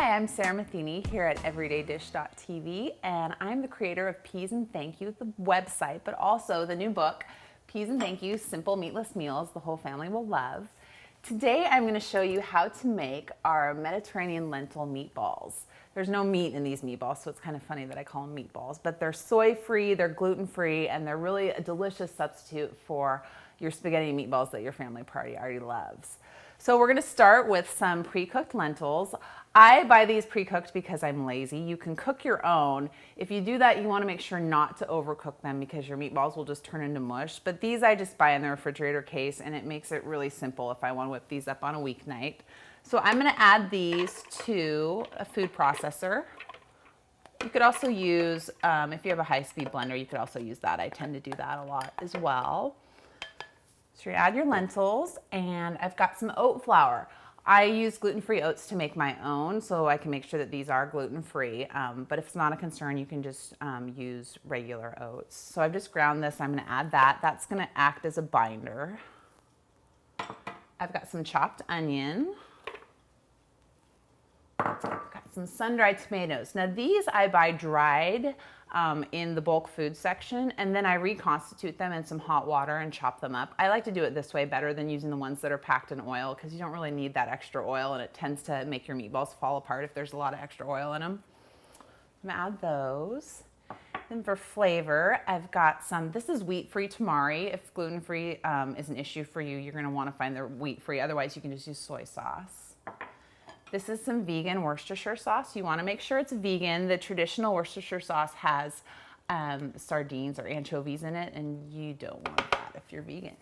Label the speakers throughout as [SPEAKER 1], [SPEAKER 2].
[SPEAKER 1] Hi, I'm Sarah Matheny here at everydaydish.tv, and I'm the creator of Peas and Thank You, the website, but also the new book, Peas and Thank You, Simple Meatless Meals the Whole Family Will Love. Today I'm going to show you how to make our Mediterranean lentil meatballs. There's no meat in these meatballs, so it's kind of funny that I call them meatballs, but they're soy-free, they're gluten-free, and they're really a delicious substitute for your spaghetti meatballs that your family party already loves. So we're going to start with some pre-cooked lentils. I buy these pre-cooked because I'm lazy. You can cook your own. If you do that, you want to make sure not to overcook them because your meatballs will just turn into mush. But these I just buy in the refrigerator case, and it makes it really simple if I want to whip these up on a weeknight. So I'm going to add these to a food processor. You could also use, if you have a high-speed blender, you could also use that. I tend to do that a lot as well. So you add your lentils, and I've got some oat flour. I use gluten-free oats to make my own, so I can make sure that these are gluten-free. But if it's not a concern, you can just use regular oats. So I've just ground this. I'm going to add that. That's going to act as a binder. I've got some chopped onion. I've got some sun-dried tomatoes. Now these I buy dried in the bulk food section, and then I reconstitute them in some hot water and chop them up. I like to do it this way better than using the ones that are packed in oil because you don't really need that extra oil, and it tends to make your meatballs fall apart if there's a lot of extra oil in them. I'm gonna add those. Then for flavor, I've got some, this is wheat-free tamari. If gluten-free is an issue for you, you're gonna wanna find the wheat-free. Otherwise, you can just use soy sauce. This is some vegan Worcestershire sauce. You want to make sure it's vegan. The traditional Worcestershire sauce has sardines or anchovies in it, and you don't want that if you're vegan.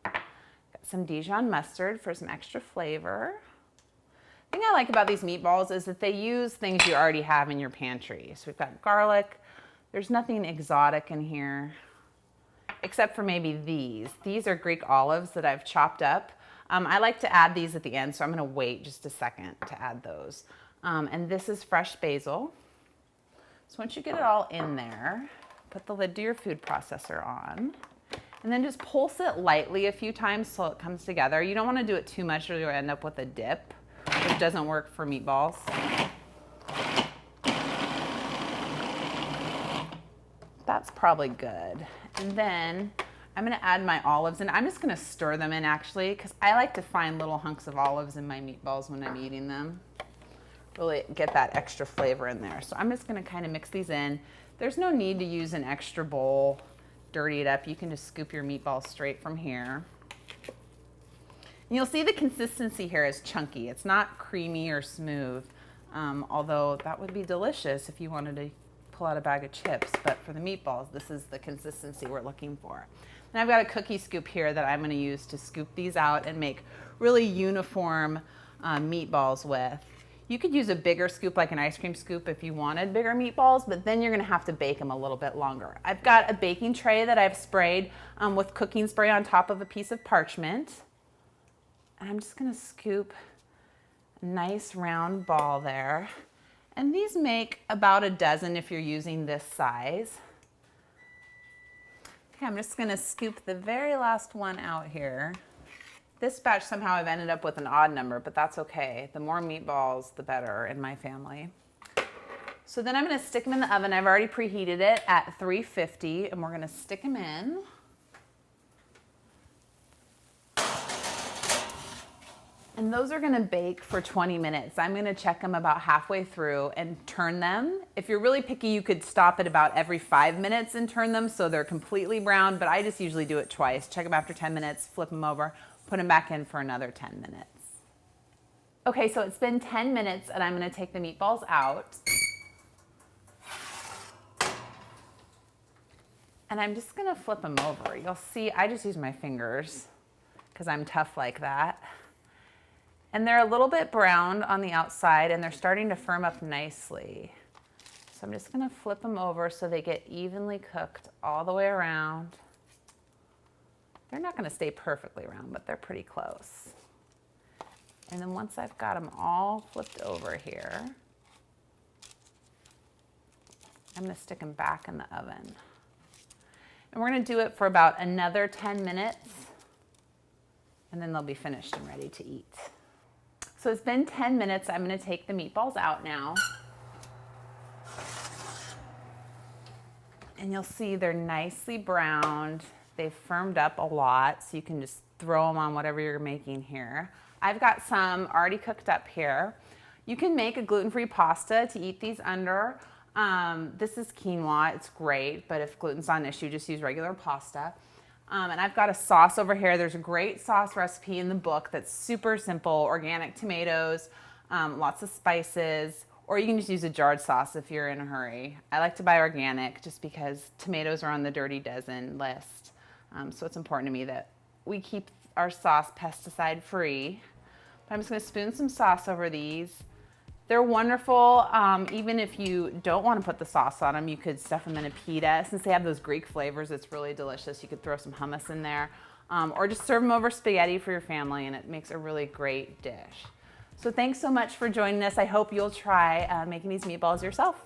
[SPEAKER 1] Got some Dijon mustard for some extra flavor. The thing I like about these meatballs is that they use things you already have in your pantry. So we've got garlic. There's nothing exotic in here, except for maybe these. These are Greek olives that I've chopped up. I like to add these at the end, so I'm going to wait just a second to add those. And this is fresh basil. So once you get it all in there, put the lid to your food processor on, and then just pulse it lightly a few times so it comes together. You don't want to do it too much or you'll end up with a dip, which doesn't work for meatballs. That's probably good. And then I'm going to add my olives, and I'm just going to stir them in actually because I like to find little hunks of olives in my meatballs when I'm eating them. Really get that extra flavor in there. So I'm just going to kind of mix these in. There's no need to use an extra bowl, dirty it up. You can just scoop your meatballs straight from here. And you'll see the consistency here is chunky. It's not creamy or smooth, although that would be delicious if you wanted to pull out a bag of chips. But for the meatballs, this is the consistency we're looking for. And I've got a cookie scoop here that I'm going to use to scoop these out and make really uniform meatballs with. You could use a bigger scoop like an ice cream scoop if you wanted bigger meatballs, but then you're going to have to bake them a little bit longer. I've got a baking tray that I've sprayed with cooking spray on top of a piece of parchment. And I'm just going to scoop a nice round ball there. And these make about a dozen if you're using this size. Okay, I'm just gonna scoop the very last one out here. This batch somehow I've ended up with an odd number, but that's okay. The more meatballs, the better in my family. So then I'm gonna stick them in the oven. I've already preheated it at 350, and we're gonna stick them in. And those are gonna bake for 20 minutes. I'm gonna check them about halfway through and turn them. If you're really picky, you could stop at about every 5 minutes and turn them so they're completely brown, but I just usually do it twice. Check them after 10 minutes, flip them over, put them back in for another 10 minutes. Okay, so it's been 10 minutes and I'm gonna take the meatballs out. And I'm just gonna flip them over. You'll see, I just use my fingers because I'm tough like that. And they're a little bit brown on the outside and they're starting to firm up nicely. So I'm just gonna flip them over so they get evenly cooked all the way around. They're not gonna stay perfectly round, but they're pretty close. And then once I've got them all flipped over here, I'm gonna stick them back in the oven. And we're gonna do it for about another 10 minutes, and then they'll be finished and ready to eat. So it's been 10 minutes. I'm gonna take the meatballs out now. And you'll see they're nicely browned. They've firmed up a lot, so you can just throw them on whatever you're making here. I've got some already cooked up here. You can make a gluten-free pasta to eat these under. This is quinoa, it's great, but if gluten's not an issue, just use regular pasta. And I've got a sauce over here. There's a great sauce recipe in the book that's super simple, organic tomatoes, lots of spices, or you can just use a jarred sauce if you're in a hurry. I like to buy organic just because tomatoes are on the dirty dozen list. So it's important to me that we keep our sauce pesticide free. But I'm just gonna spoon some sauce over these. They're wonderful, even if you don't want to put the sauce on them, you could stuff them in a pita. Since they have those Greek flavors, it's really delicious. You could throw some hummus in there, or just serve them over spaghetti for your family, and it makes a really great dish. So thanks so much for joining us. I hope you'll try making these meatballs yourself.